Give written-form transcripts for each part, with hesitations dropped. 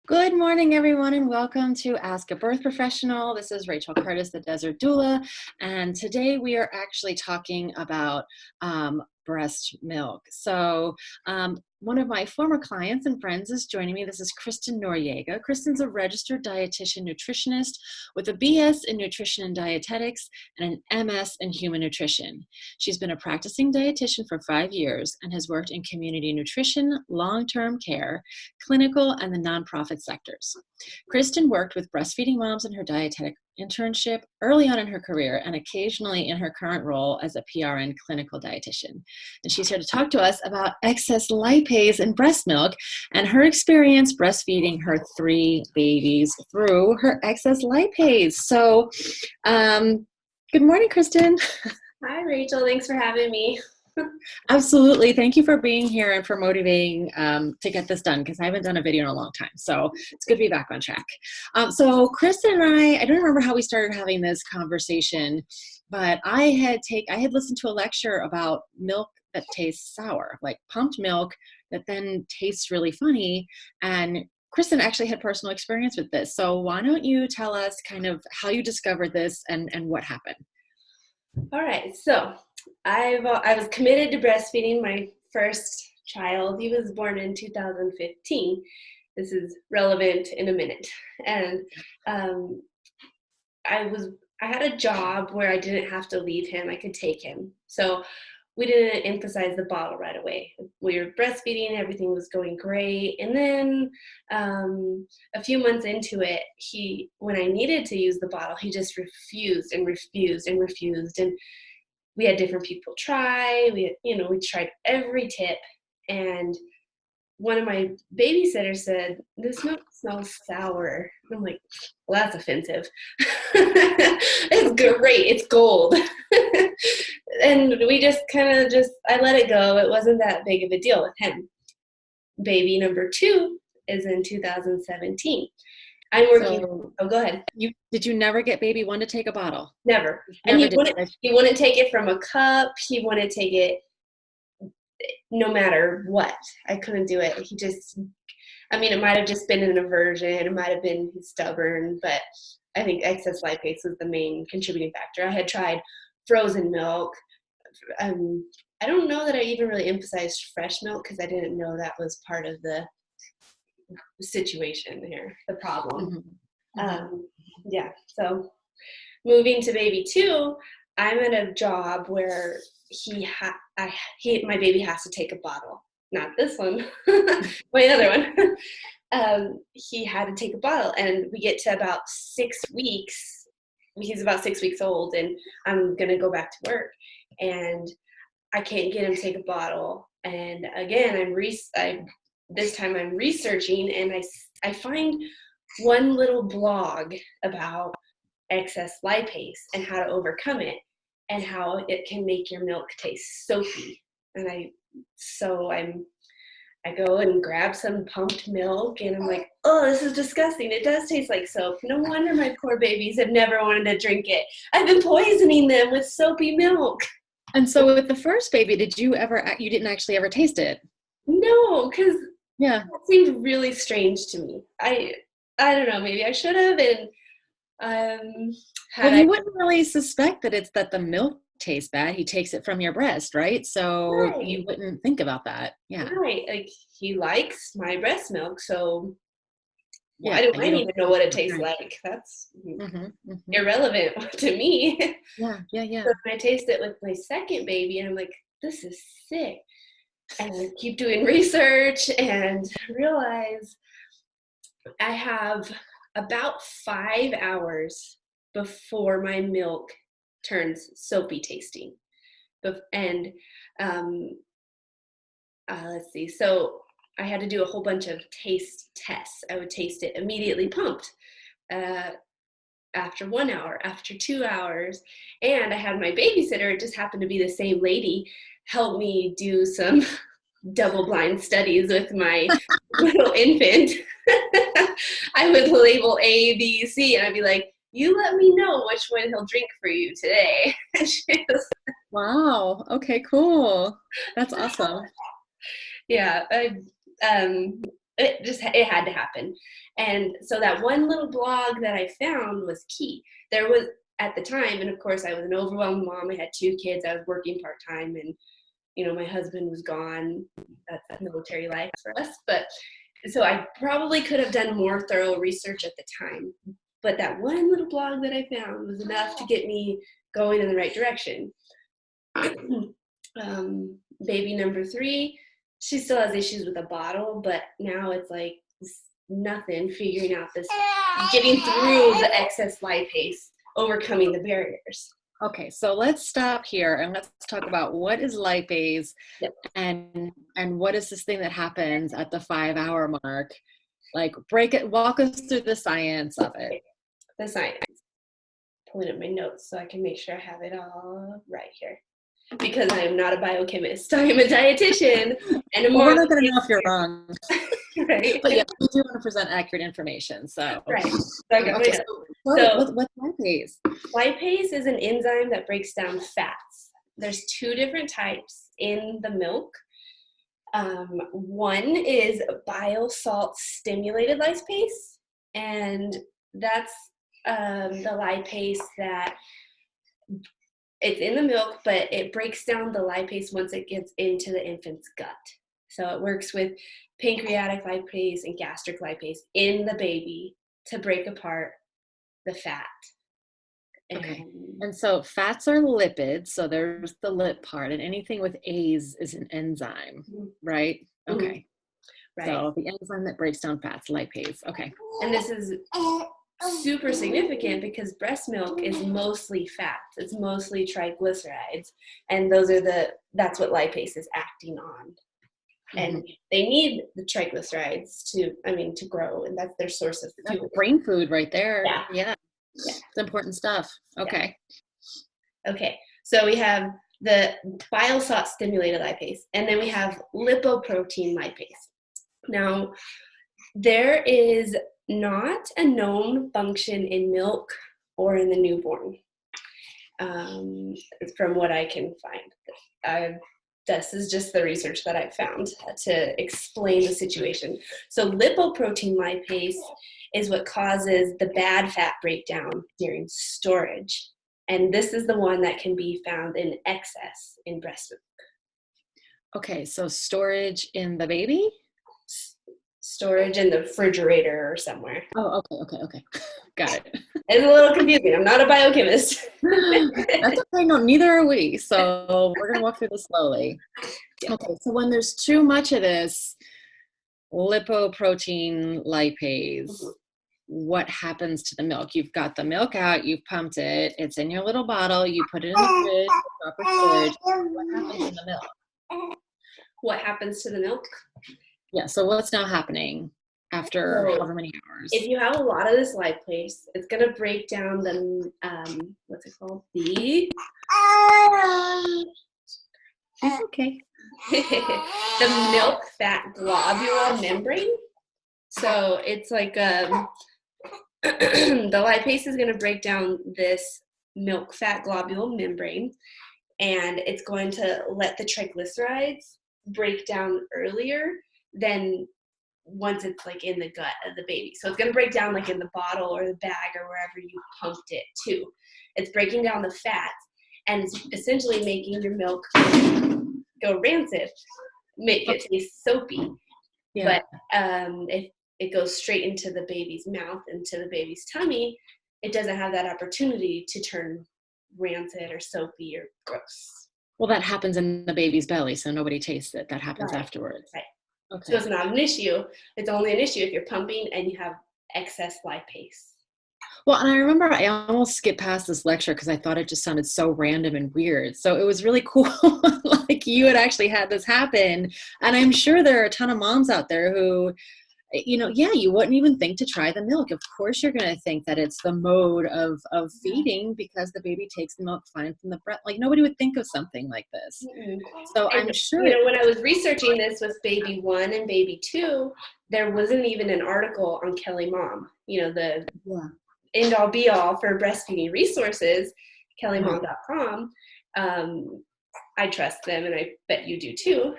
Good morning, everyone, and welcome to Ask a Birth Professional. This is Rachel Curtis, the Desert Doula, and today we are actually talking about breast milk. One of my former clients and friends is joining me. This is Kristen Noriega. Kristen's a registered dietitian nutritionist with a BS in Nutrition Dietetics and an MS in Human Nutrition. She's been a practicing dietitian for 5 years and has worked in community nutrition, long-term care, clinical, and the nonprofit sectors. Kristen worked with breastfeeding moms in her dietetic internship early on in her career and occasionally in her current role as a PRN clinical dietitian. And she's here to talk to us about excess lipase in breast milk and her experience breastfeeding her 3 babies through her excess lipase. Good morning, Kristen. Hi, Rachel. Thanks for having me. Absolutely. Thank you for being here and for motivating to get this done, because I haven't done a video in a long time. So it's good to be back on track. So Kristen and I don't remember how we started having this conversation, but I had listened to a lecture about milk that tastes sour, like pumped milk that then tastes really funny. And Kristen actually had personal experience with this. So why don't you tell us kind of how you discovered this and what happened? All right. So I was committed to breastfeeding my first child. He was born in 2015. This is relevant in a minute. And I had a job where I didn't have to leave him. I could take him. So we didn't emphasize the bottle right away. We were breastfeeding, everything was going great. And then a few months into it, when I needed to use the bottle, he just refused and refused and refused. And we had different people try. We tried every tip. And one of my babysitters said, "This milk smells sour." I'm like, well, that's offensive. It's great. It's gold. And we just I let it go. It wasn't that big of a deal with him. Baby number 2 is in 2017. I'm working. Oh, go ahead. Did you never get baby 1 to take a bottle? Never. And he wouldn't take it from a cup. He wouldn't take it no matter what. I couldn't do it. It might have just been an aversion. It might have been stubborn, but I think excess lipase was the main contributing factor. I had tried frozen milk. I don't know that I even really emphasized fresh milk because I didn't know that was part of the situation here, the problem. Mm-hmm. So moving to baby 2, I'm at a job where my baby has to take a bottle. Not this one, my other one. He had to take a bottle, and we get to about 6 weeks. He's about 6 weeks old, and I'm gonna go back to work, and I can't get him to take a bottle. And again, this time I'm researching, and I find one little blog about excess lipase and how to overcome it and how it can make your milk taste soapy. And I go and grab some pumped milk, and I'm like, oh, this is disgusting. It does taste like soap. No wonder my poor babies have never wanted to drink it. I've been poisoning them with soapy milk. And so with the first baby, you didn't actually ever taste it? No, because it seemed really strange to me. I don't know, maybe I should have. And you wouldn't really suspect that the milk tastes bad. He takes it from your breast, right? So right. You wouldn't think about that. Yeah. Right. Like, he likes my breast milk, so why do I need to know what it tastes like? That's irrelevant to me. Yeah. So I taste it with my second baby, and I'm like, this is sick. And I keep doing research and realize I have about 5 hours before my milk turns soapy tasting. And let's see. So I had to do a whole bunch of taste tests. I would taste it immediately pumped after 1 hour, after 2 hours. And I had my babysitter, it just happened to be the same lady, help me do some double-blind studies with my little infant. I would label A, B, C, and I'd be like, you let me know which one he'll drink for you today. Wow. Okay, cool. That's awesome. Yeah. it had to happen. And so that one little blog that I found was key. There was, at the time, and of course I was an overwhelmed mom. I had 2 kids. I was working part-time, and my husband was gone. That's military life for us. But so I probably could have done more thorough research at the time. But that one little blog that I found was enough to get me going in the right direction. Baby number 3, she still has issues with the bottle, but now it's like nothing figuring out this, getting through the excess lipase, overcoming the barriers. Okay, so let's stop here and let's talk about what is lipase. Yep. and what is this thing that happens at the 5-hour mark? Like, walk us through the science of it. The science. Pulling up my notes so I can make sure I have it all right here. Because I am not a biochemist. I am a dietitian. And we're not going to know if you're wrong. Right. But yeah, we do want to present accurate information. So right. Okay, so what's lipase? Lipase is an enzyme that breaks down fats. There's 2 different types in the milk. One is bile salt stimulated lipase, and that's the lipase that it's in the milk, but it breaks down the lipase once it gets into the infant's gut. So it works with pancreatic lipase and gastric lipase in the baby to break apart the fat. Okay. And so fats are lipids, so there's the lip part, and anything with A's is an enzyme, right? Okay. Right. So the enzyme that breaks down fats, lipase. Okay. And this is super significant because breast milk is mostly fats. It's mostly triglycerides, and that's what lipase is acting on. And they need the triglycerides to grow, and that's their source of food. That's brain food right there. Yeah. It's important stuff. Okay. Yeah. Okay. So we have the bile salt stimulated lipase, and then we have lipoprotein lipase. Now, there is not a known function in milk or in the newborn, from what I can find. This is just the research that I found to explain the situation. So lipoprotein lipase is what causes the bad fat breakdown during storage. And this is the one that can be found in excess in breast milk. Okay, so storage in the baby? Storage in the refrigerator or somewhere. Oh, okay. Got it. It's a little confusing. I'm not a biochemist. That's okay. No, neither are we. So we're going to walk through this slowly. Yeah. Okay, so when there's too much of this lipoprotein lipase, what happens to the milk? You've got the milk out, you've pumped it, it's in your little bottle, you put it in the fridge, proper storage. What happens in the milk? What happens to the milk? Yeah, so what's now happening after however many hours? If you have a lot of this lipase, it's going to break down the, what's it called? Okay. The milk fat globule membrane. So it's like the lipase is going to break down this milk fat globule membrane, and it's going to let the triglycerides break down earlier than once it's like in the gut of the baby. So it's going to break down like in the bottle or the bag or wherever you pumped it to. It's breaking down the fat and it's essentially making your milk go rancid, make it taste soapy. Yeah. But if it goes straight into the baby's mouth, into the baby's tummy, it doesn't have that opportunity to turn rancid or soapy or gross. Well, that happens in the baby's belly, so nobody tastes it. That happens afterwards. Right. Okay. So it's not an issue. It's only an issue if you're pumping and you have excess lipase. Well, and I remember I almost skipped past this lecture because I thought it just sounded so random and weird. So it was really cool. Like you had actually had this happen. And I'm sure there are a ton of moms out there who, you wouldn't even think to try the milk. Of course, you're going to think that it's the mode of feeding because the baby takes the milk fine from the breast. Like nobody would think of something like this. Mm-hmm. So I'm sure. When I was researching this with baby 1 and baby 2, there wasn't even an article on Kelly Mom, the end all be all for breastfeeding resources, kellymom.com. I trust them and I bet you do too.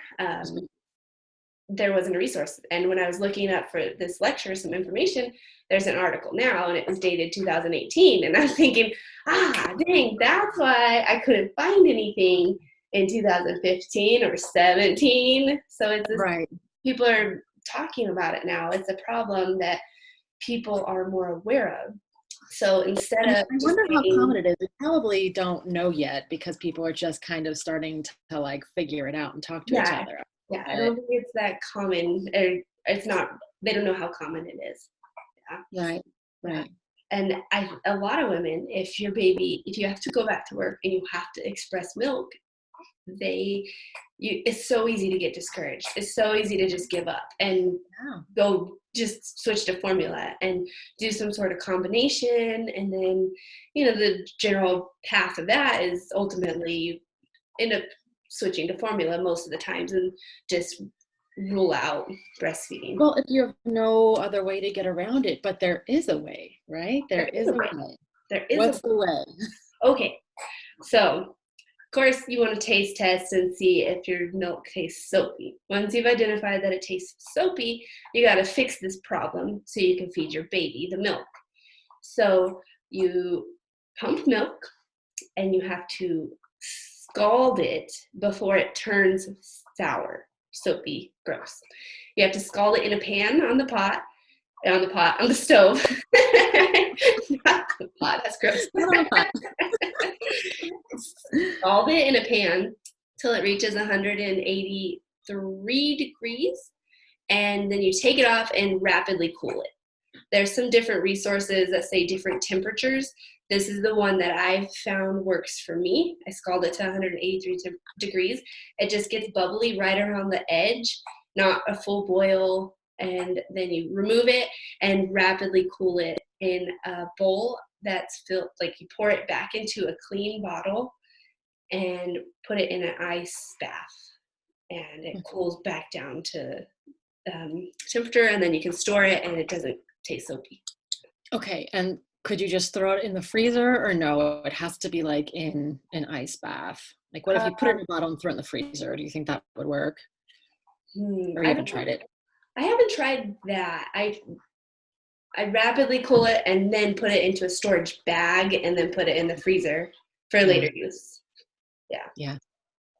there wasn't a resource. And when I was looking up for this lecture, some information, there's an article now, and it was dated 2018. And I was thinking, dang, that's why I couldn't find anything in 2015 or 17. So it's this, Right. people are talking about it now. It's a problem that people are more aware of. So instead of, I wonder how common it is. We probably don't know yet because people are just kind of starting to like figure it out and talk to each other. Yeah, I don't think it's that common. It's not, they don't know how common it is. Yeah. Right. And a lot of women, if you have to go back to work and you have to express milk, it's so easy to get discouraged. It's so easy to just give up and go just switch to formula and do some sort of combination. And then, the general path of that is ultimately you end up switching to formula most of the times and just rule out breastfeeding. Well, if you have no other way to get around it, but there is a way, right? There is a way. What's the way? Okay. So, of course, you want to taste test and see if your milk tastes soapy. Once you've identified that it tastes soapy, you got to fix this problem so you can feed your baby the milk. So you pump milk and you have to scald it before it turns sour, soapy, gross. You have to scald it in a pan on the stove. Not the pot, that's gross. Scald it in a pan till it reaches 183 degrees, and then you take it off and rapidly cool it. There's some different resources that say different temperatures. This is the one that I've found works for me. I scald it to 183 degrees. It just gets bubbly right around the edge, not a full boil, and then you remove it and rapidly cool it in a bowl that's filled, like you pour it back into a clean bottle and put it in an ice bath, and it cools back down to temperature, and then you can store it and it doesn't taste soapy. Okay, and could you just throw it in the freezer, or no, it has to be like in an ice bath? Like what if you put it in a bottle and throw it in the freezer? Do you think that would work? Or you haven't tried it? I haven't tried that. I rapidly cool it and then put it into a storage bag and then put it in the freezer for later use. Yeah.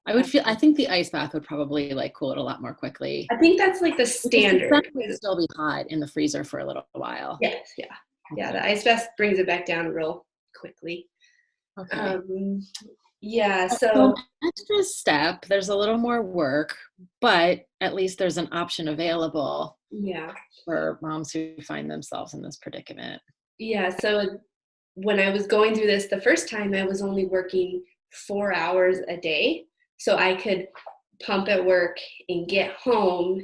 I think the ice bath would probably like cool it a lot more quickly. I think that's like the standard. It would still be hot in the freezer for a little while. Yes, yeah. Okay. Yeah, the ice bath brings it back down real quickly. Okay. So extra step, there's a little more work, but at least there's an option available for moms who find themselves in this predicament. Yeah, so when I was going through this the first time, I was only working 4 hours a day, so I could pump at work and get home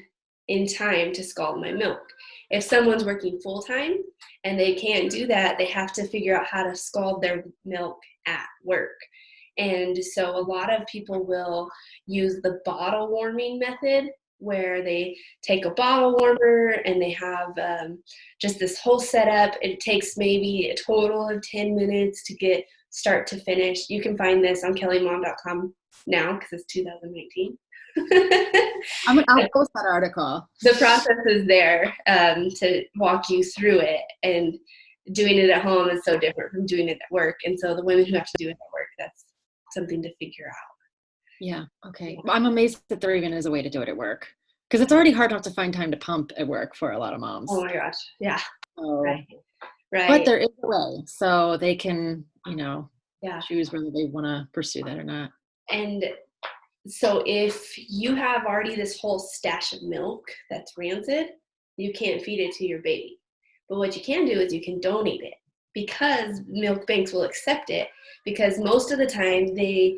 in time to scald my milk. If someone's working full-time and they can't do that, they have to figure out how to scald their milk at work. And so a lot of people will use the bottle warming method, where they take a bottle warmer and they have just this whole setup. It takes maybe a total of 10 minutes to get start to finish. You can find this on kellymom.com now because it's 2019. I'll post that article. The process is there to walk you through it, and doing it at home is so different from doing it at work. And so the women who have to do it at work, that's something to figure out. Yeah. Okay. Well, I'm amazed that there even is a way to do it at work, because it's already hard enough to find time to pump at work for a lot of moms. Oh my gosh. Yeah. So, right. But there is a way, so they can, choose whether they want to pursue that or not. And so if you have already this whole stash of milk that's rancid, you can't feed it to your baby. But what you can do is you can donate it, because milk banks will accept it, because most of the time they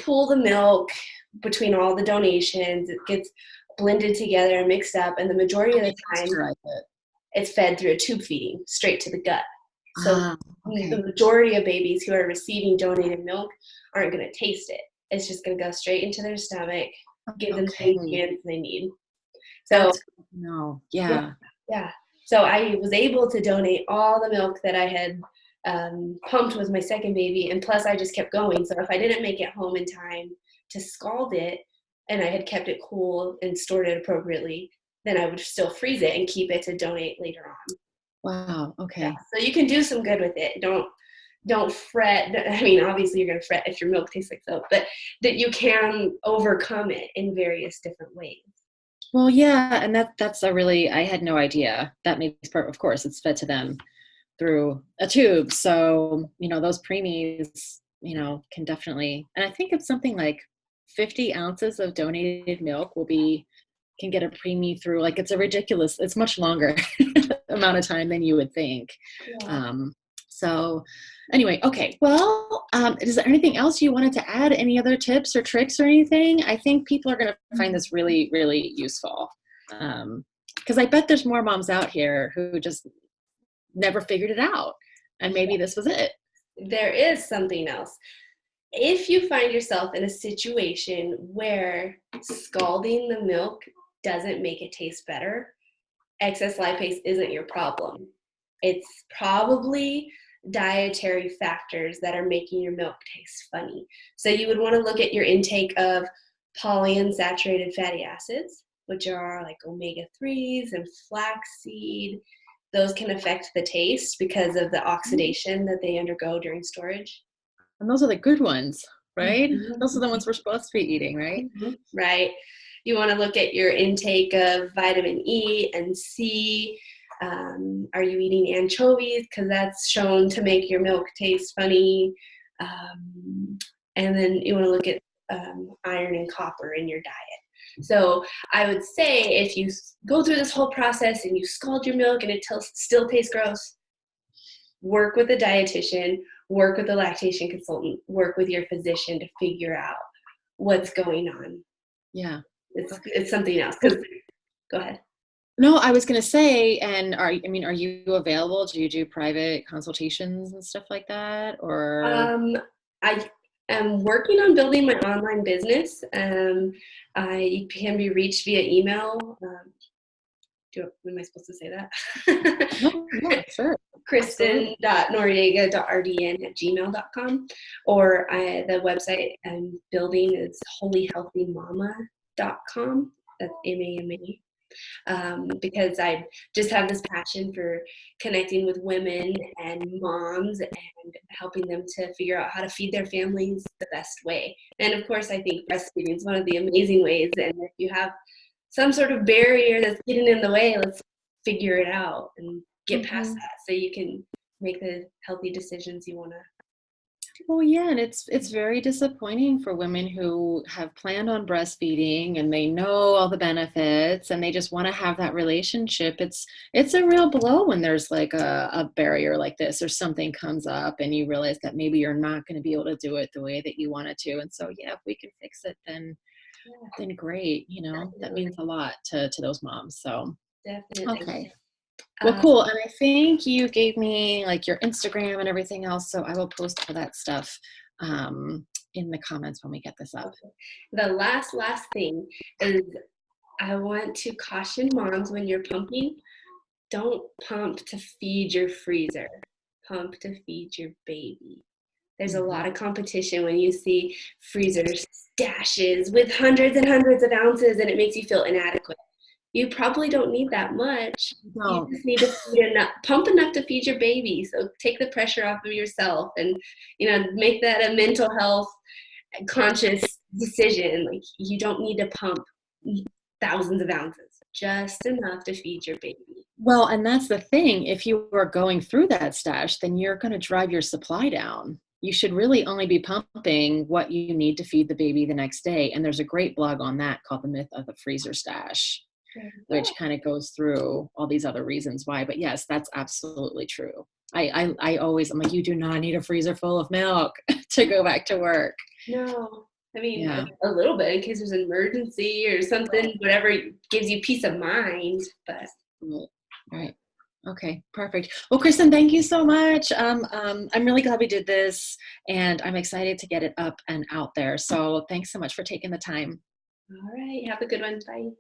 pull the milk between all the donations. It gets blended together and mixed up, and the majority of the time it's fed through a tube feeding straight to the gut. So the majority of babies who are receiving donated milk aren't going to taste it. It's just going to go straight into their stomach, give them the nutrients they need. So yeah. So I was able to donate all the milk that I had pumped with my second baby, and plus I just kept going. So if I didn't make it home in time to scald it, and I had kept it cool and stored it appropriately, then I would still freeze it and keep it to donate later on. Wow. Yeah, Okay. so you can do some good with it. Don't fret. I mean, obviously you're going to fret if your milk tastes like soap, but that you can overcome it in various different ways. Well, yeah, and that's a really, I had no idea. That makes part, of course, it's fed to them through a tube. So, those preemies, can definitely, and I think it's something like 50 ounces of donated milk can get a preemie through, like it's much longer amount of time than you would think. Yeah. So anyway, okay. Well, is there anything else you wanted to add? Any other tips or tricks or anything? I think people are going to find this really, really useful. Because I bet there's more moms out here who just never figured it out. And maybe this was it. There is something else. If you find yourself in a situation where scalding the milk doesn't make it taste better, excess lipase isn't your problem. It's probably dietary factors that are making your milk taste funny. So you would want to look at your intake of polyunsaturated fatty acids, which are like omega-3s and flaxseed. Those can affect the taste because of the oxidation that they undergo during storage. And those are the good ones, right? Mm-hmm. Those are the ones we're supposed to be eating, right? Mm-hmm. Right. You want to look at your intake of vitamin E and C. Are you eating anchovies? Because that's shown to make your milk taste funny. And then you want to look at iron and copper in your diet. So I would say if you go through this whole process and you scald your milk and it still tastes gross, work with a dietitian, work with a lactation consultant, work with your physician to figure out what's going on. Yeah. It's something else. Go ahead. No, I was going to say, and are you available? Do you do private consultations and stuff like that? Or I am working on building my online business. I can be reached via email. Am I supposed to say that? no, yeah, sure. Kristen.noriega.rdn@gmail.com, or the website I'm building is holyhealthymama.com. That's MAMA. Because I just have this passion for connecting with women and moms and helping them to figure out how to feed their families the best way. And of course, I think breastfeeding is one of the amazing ways. And if you have some sort of barrier that's getting in the way, let's figure it out and get past that so you can make the healthy decisions you want to. Well, yeah, and it's very disappointing for women who have planned on breastfeeding and they know all the benefits and they just want to have that relationship. It's a real blow when there's like a barrier like this or something comes up and you realize that maybe you're not going to be able to do it the way that you want it to. And so, yeah, if we can fix it, then great. That means a lot to those moms. So, Definitely. Okay. Well, cool. And I think you gave me like your Instagram and everything else. So I will post all that stuff in the comments when we get this up. The last thing is I want to caution moms when you're pumping, don't pump to feed your freezer. Pump to feed your baby. There's a lot of competition when you see freezer stashes with hundreds and hundreds of ounces and it makes you feel inadequate. You probably don't need that much. No. You just need to pump enough to feed your baby. So take the pressure off of yourself and, make that a mental health conscious decision. Like you don't need to pump thousands of ounces, just enough to feed your baby. Well, and that's the thing. If you are going through that stash, then you're going to drive your supply down. You should really only be pumping what you need to feed the baby the next day. And there's a great blog on that called The Myth of the Freezer Stash, which kind of goes through all these other reasons why. But yes, that's absolutely true. I'm like, you do not need a freezer full of milk to go back to work. No, I mean, a little bit in case there's an emergency or something, whatever gives you peace of mind. But right. Okay, perfect. Well, Kristen, thank you so much. I'm really glad we did this, and I'm excited to get it up and out there. So thanks so much for taking the time. All right. Have a good one. Bye.